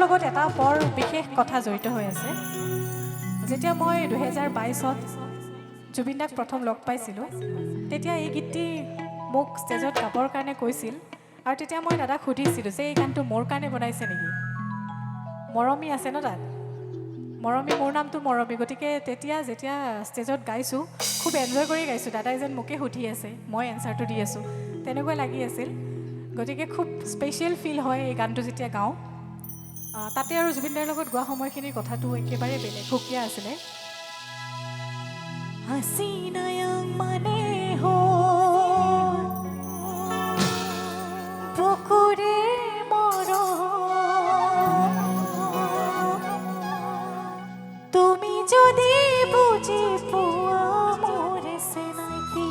লগত এটা বৰ বিশেষ কথা জড়িত হৈ আছে। যেতিয়া মই 2022ত জুবিন দাক প্ৰথম লগ পাইছিলোঁ, তেতিয়া এই গীতটি মোক ষ্টেজত গাবৰ কাৰণে কৈছিল। আৰু তেতিয়া মই দাদাক সুধিছিলোঁ যে এই গানটো মোৰ কাৰণে বনাইছে নেকি। মৰমী আছে ন তাত, মৰমী, মোৰ নামটো মৰমী। গতিকে তেতিয়া যেতিয়া ষ্টেজত গাইছোঁ, খুব এনজয় কৰি গাইছোঁ। দাদাই যেন মোকে সুধি আছে, মই এনচাৰটো দি আছোঁ, তেনেকুৱা লাগি আছিল। গতিকে খুব স্পেচিয়েল ফিল হয় এই গানটো যেতিয়া গাওঁ। তাতে আৰু জুবিন দাৰ লগত গোৱা সময়খিনিৰ কথাটো একেবাৰে বেলেগ, সুকীয়া আছিলে। হাসিনায়াং মানে পুকুরে তুমি যদি বুঝি পোয়া মরেছে নাকি।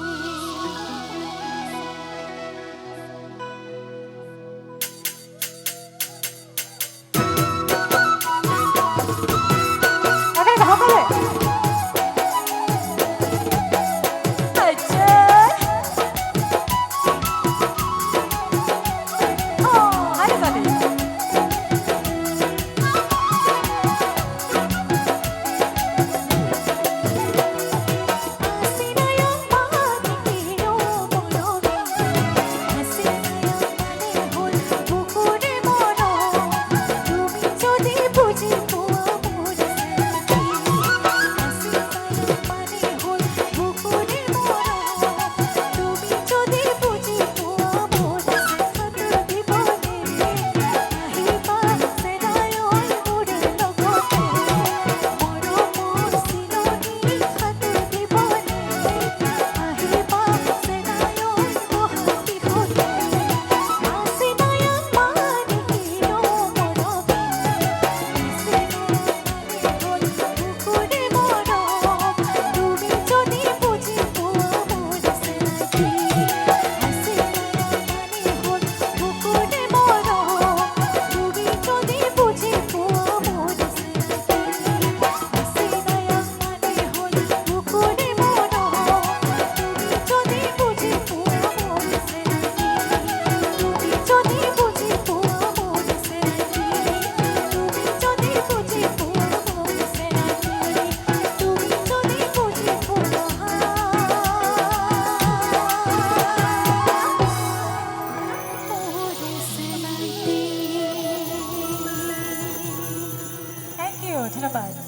ধন্যবাদ।